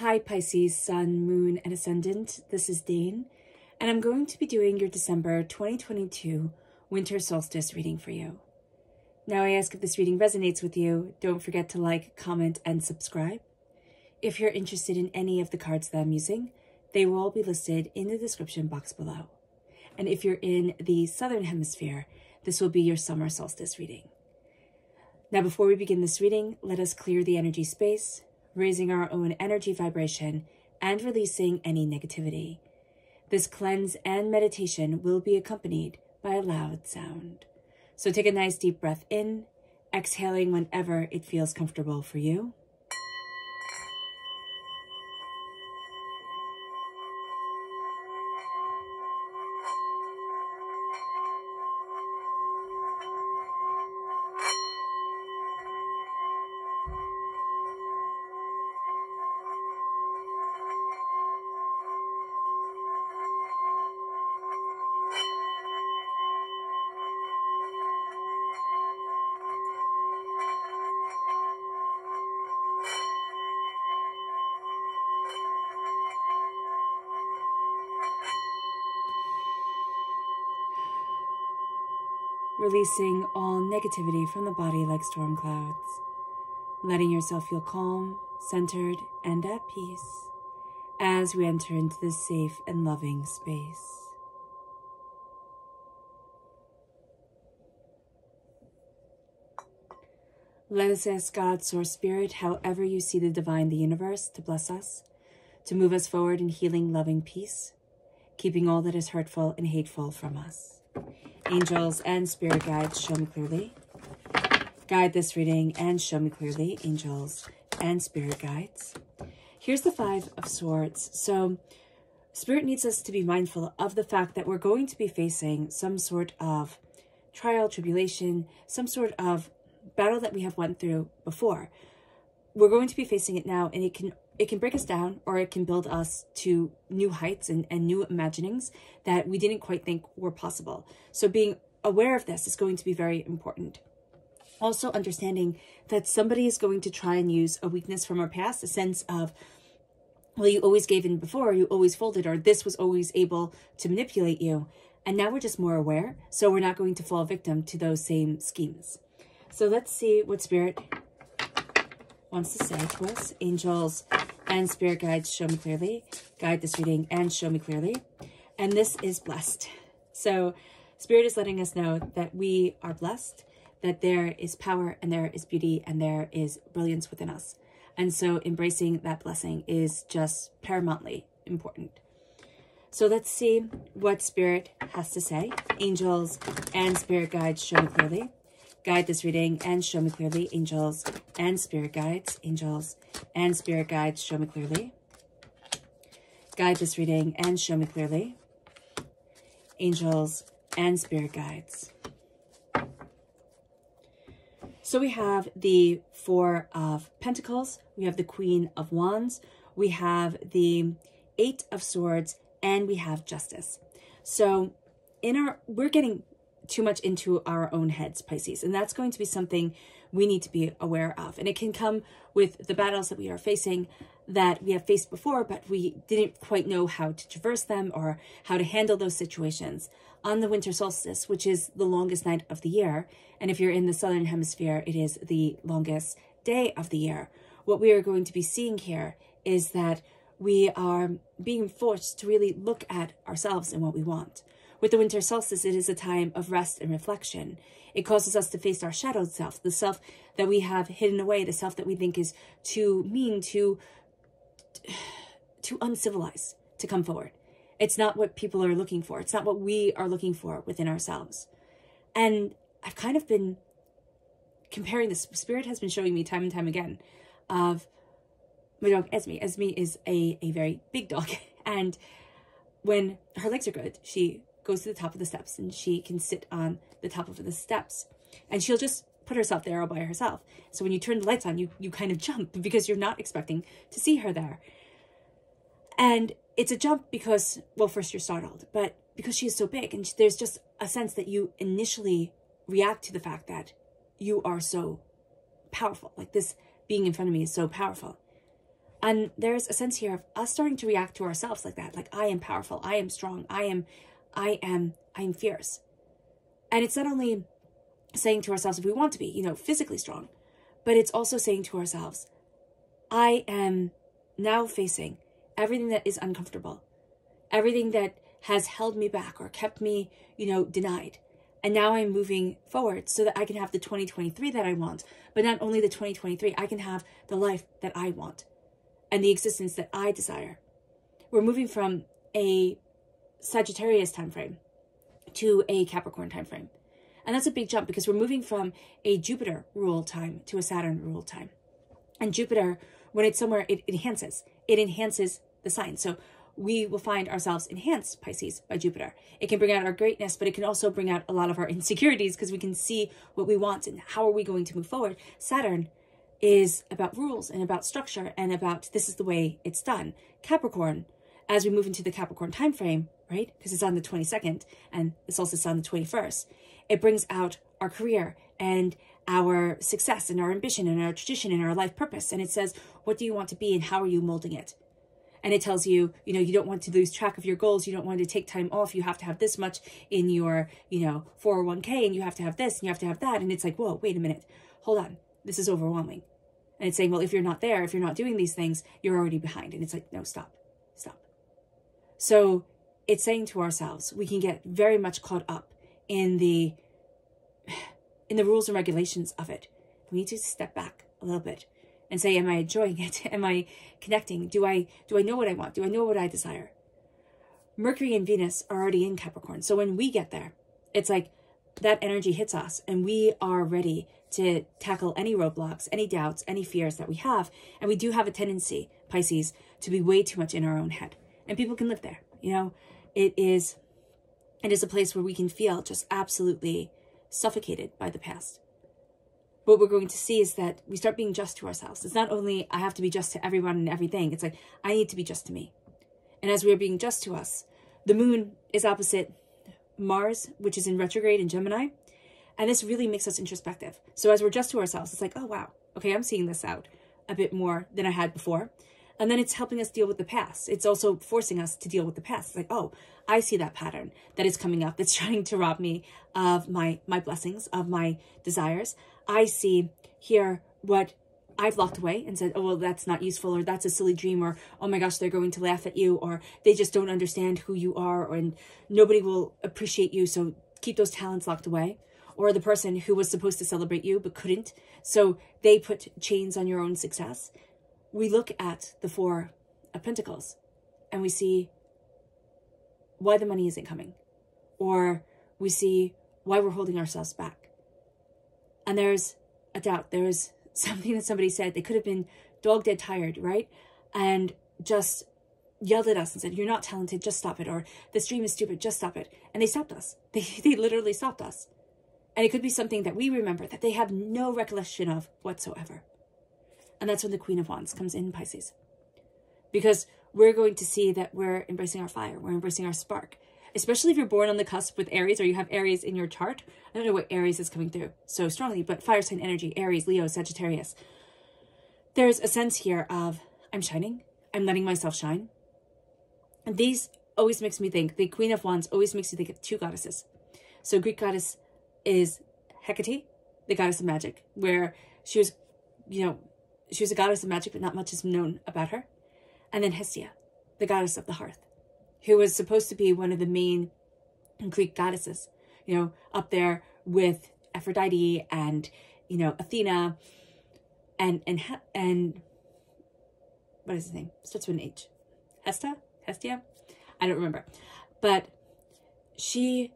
Hi Pisces, Sun, Moon, and Ascendant. This is Dane, and I'm going to be doing your December 2022 Winter Solstice reading for you. Now I ask if this reading resonates with you, don't forget to like, comment, and subscribe. If you're interested in any of the cards that I'm using, they will all be listed in the description box below. And if you're in the Southern Hemisphere, this will be your Summer Solstice reading. Now before we begin this reading, let us clear the energy space, raising our own energy vibration and releasing any negativity. This cleanse and meditation will be accompanied by a loud sound. So take a nice deep breath in, exhaling whenever it feels comfortable for you. Releasing all negativity from the body like storm clouds, letting yourself feel calm, centered, and at peace as we enter into this safe and loving space. Let us ask God, Source Spirit, however you see the divine, the universe, to bless us, to move us forward in healing, loving peace, keeping all that is hurtful and hateful from us. Angels and spirit guides, show me clearly. Guide this reading and show me clearly, angels and spirit guides. Here's the Five of Swords. So Spirit needs us to be mindful of the fact that we're going to be facing some sort of trial, tribulation, some sort of battle that we have went through before. We're going to be facing it now, and it can break us down, or it can build us to new heights and new imaginings that we didn't quite think were possible. So being aware of this is going to be very important. Also understanding that somebody is going to try and use a weakness from our past, a sense of, well, you always gave in before, you always folded, or this was always able to manipulate you. And now we're just more aware, so we're not going to fall victim to those same schemes. So let's see what Spirit wants to say to us. Angels and spirit guides, show me clearly. Guide this reading and show me clearly. And this is blessed. So Spirit is letting us know that we are blessed, that there is power and there is beauty and there is brilliance within us. And so embracing that blessing is just paramountly important. So let's see what Spirit has to say. Angels and spirit guides, show me clearly. Guide this reading and show me clearly, angels and spirit guides. Angels and spirit guides, show me clearly. Guide this reading and show me clearly, angels and spirit guides. So we have the Four of Pentacles, we have the Queen of Wands, we have the Eight of Swords, and we have Justice. So we're getting too much into our own heads, Pisces, and that's going to be something we need to be aware of. And it can come with the battles that we are facing, that we have faced before, but we didn't quite know how to traverse them or how to handle those situations. On the winter solstice, which is the longest night of the year, and if you're in the Southern Hemisphere, it is the longest day of the year, what we are going to be seeing here is that we are being forced to really look at ourselves and what we want. With the winter solstice, it is a time of rest and reflection. It causes us to face our shadowed self, the self that we have hidden away, the self that we think is too mean, too uncivilized to come forward. It's not what people are looking for. It's not what we are looking for within ourselves. And I've kind of been comparing this. Spirit has been showing me time and time again of my dog, Esme. Esme is a very big dog. And when her legs are good, she goes to the top of the steps and she can sit on the top of the steps and she'll just put herself there all by herself. So when you turn the lights on, you kind of jump because you're not expecting to see her there. And it's a jump because, well, first you're startled, but because she is so big, and there's just a sense that you initially react to the fact that you are so powerful. Like, this being in front of me is so powerful. And there's a sense here of us starting to react to ourselves like that. Like, I am powerful. I am strong. I am fierce. And it's not only saying to ourselves if we want to be, you know, physically strong, but it's also saying to ourselves, I am now facing everything that is uncomfortable, everything that has held me back or kept me, you know, denied. And now I'm moving forward so that I can have the 2023 that I want. But not only the 2023, I can have the life that I want and the existence that I desire. We're moving from a Sagittarius time frame to a Capricorn time frame. And that's a big jump because we're moving from a Jupiter rule time to a Saturn rule time. And Jupiter, when it's somewhere, it enhances the sign. So we will find ourselves enhanced, Pisces, by Jupiter. It can bring out our greatness, but it can also bring out a lot of our insecurities because we can see what we want and how are we going to move forward. Saturn is about rules and about structure and about this is the way it's done. Capricorn, as we move into the Capricorn time frame, right? Because it's on the 22nd and the solstice is on the 21st. It brings out our career and our success and our ambition and our tradition and our life purpose. And it says, what do you want to be and how are you molding it? And it tells you, you know, you don't want to lose track of your goals. You don't want to take time off. You have to have this much in your, you know, 401k and you have to have this and you have to have that. And it's like, whoa, wait a minute. Hold on. This is overwhelming. And it's saying, well, if you're not there, if you're not doing these things, you're already behind. And it's like, no, stop. So it's saying to ourselves, we can get very much caught up in the rules and regulations of it. We need to step back a little bit and say, am I enjoying it? Am I connecting? Do I know what I want? Do I know what I desire? Mercury and Venus are already in Capricorn. So when we get there, it's like that energy hits us and we are ready to tackle any roadblocks, any doubts, any fears that we have. And we do have a tendency, Pisces, to be way too much in our own head. And people can live there. You know, it is a place where we can feel just absolutely suffocated by the past. What we're going to see is that we start being just to ourselves. It's not only I have to be just to everyone and everything. It's like, I need to be just to me. And as we're being just to us, the moon is opposite Mars, which is in retrograde in Gemini. And this really makes us introspective. So as we're just to ourselves, it's like, oh, wow. Okay, I'm seeing this out a bit more than I had before. And then it's helping us deal with the past. It's also forcing us to deal with the past. It's like, oh, I see that pattern that is coming up that's trying to rob me of my blessings, of my desires. I see here what I've locked away and said, oh, well, that's not useful, or that's a silly dream, or, oh my gosh, they're going to laugh at you, or they just don't understand who you are, and nobody will appreciate you, so keep those talents locked away. Or the person who was supposed to celebrate you but couldn't, so they put chains on your own success. We look at the Four of Pentacles and we see why the money isn't coming, or we see why we're holding ourselves back. And there's a doubt. There's something that somebody said. They could have been dog dead tired, right? And just yelled at us and said, you're not talented, just stop it. Or this dream is stupid, just stop it. And they stopped us. They literally stopped us. And it could be something that we remember that they have no recollection of whatsoever. And that's when the Queen of Wands comes in, Pisces. Because we're going to see that we're embracing our fire. We're embracing our spark. Especially if you're born on the cusp with Aries, or you have Aries in your chart. I don't know what Aries is coming through so strongly, but fire sign energy, Aries, Leo, Sagittarius. There's a sense here of, I'm shining. I'm letting myself shine. And these always makes me think, the Queen of Wands always makes me think of two goddesses. So Greek goddess is Hecate, the goddess of magic, where she was, you know, she was a goddess of magic, but not much is known about her. And then Hestia, the goddess of the hearth, who was supposed to be one of the main Greek goddesses, you know, up there with Aphrodite and, you know, Athena and what is his name? Starts with an H. Hestia? I don't remember. But she,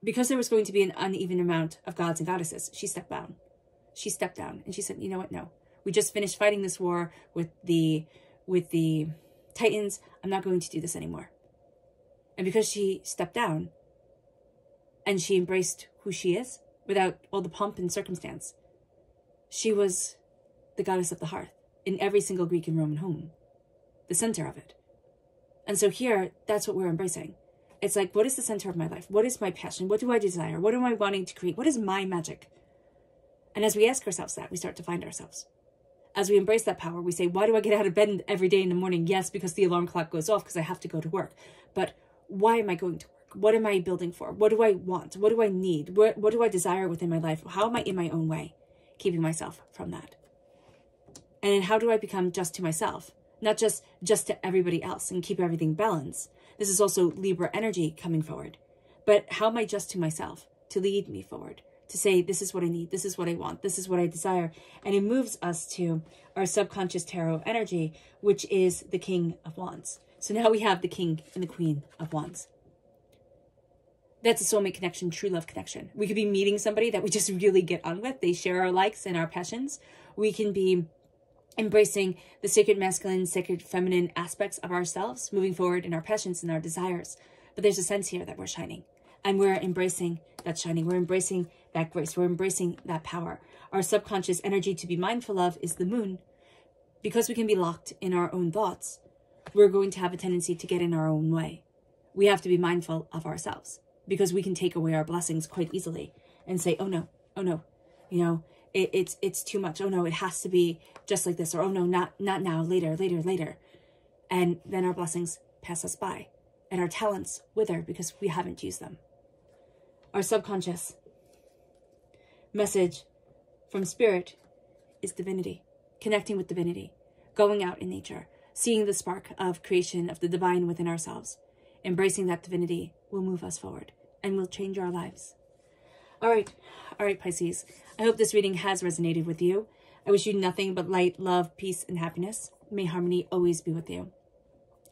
because there was going to be an uneven amount of gods and goddesses, she stepped down. She stepped down and she said, you know what? No. We just finished fighting this war with the Titans. I'm not going to do this anymore. And because she stepped down and she embraced who she is without all the pomp and circumstance, she was the goddess of the hearth in every single Greek and Roman home, the center of it. And so here, that's what we're embracing. It's like, what is the center of my life? What is my passion? What do I desire? What am I wanting to create? What is my magic? And as we ask ourselves that, we start to find ourselves. as we embrace that power, we say, why do I get out of bed every day in the morning? Yes, because the alarm clock goes off because I have to go to work. But why am I going to work? What am I building for? What do I want? What do I need? What do I desire within my life? How am I in my own way, keeping myself from that? And then how do I become just to myself? Not just to everybody else and keep everything balanced. This is also Libra energy coming forward. But how am I just to myself to lead me forward? To say, this is what I need, this is what I want, this is what I desire. And it moves us to our subconscious tarot energy, which is the King of Wands. So now we have the King and the Queen of Wands. That's a soulmate connection, true love connection. We could be meeting somebody that we just really get on with. They share our likes and our passions. We can be embracing the sacred masculine, sacred feminine aspects of ourselves, moving forward in our passions and our desires. But there's a sense here that we're shining. And we're embracing that shining. We're embracing that grace. We're embracing that power. Our subconscious energy to be mindful of is the moon. Because we can be locked in our own thoughts, we're going to have a tendency to get in our own way. We have to be mindful of ourselves, because we can take away our blessings quite easily and say, oh no, you know, it's too much. Oh no, it has to be just like this. Or, oh no, not now, later. And then our blessings pass us by and our talents wither because we haven't used them. Our subconscious message from spirit is divinity, connecting with divinity, going out in nature, seeing the spark of creation of the divine within ourselves. Embracing that divinity will move us forward and will change our lives. All right, Pisces. I hope this reading has resonated with you. I wish you nothing but light, love, peace, and happiness. May harmony always be with you.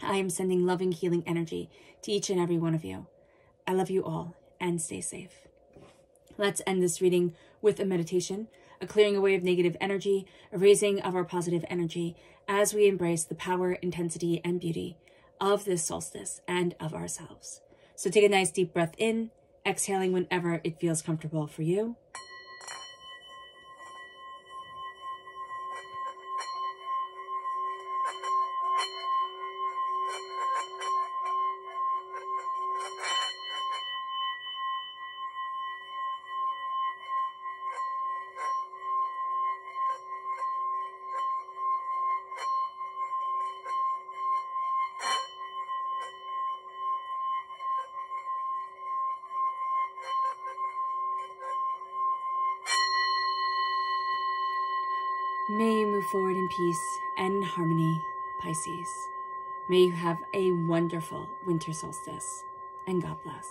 I am sending loving, healing energy to each and every one of you. I love you all, and stay safe. Let's end this reading with a meditation, a clearing away of negative energy, a raising of our positive energy as we embrace the power, intensity, and beauty of this solstice and of ourselves. So take a nice deep breath in, exhaling whenever it feels comfortable for you. May you move forward in peace and harmony, Pisces. May you have a wonderful winter solstice, and God bless.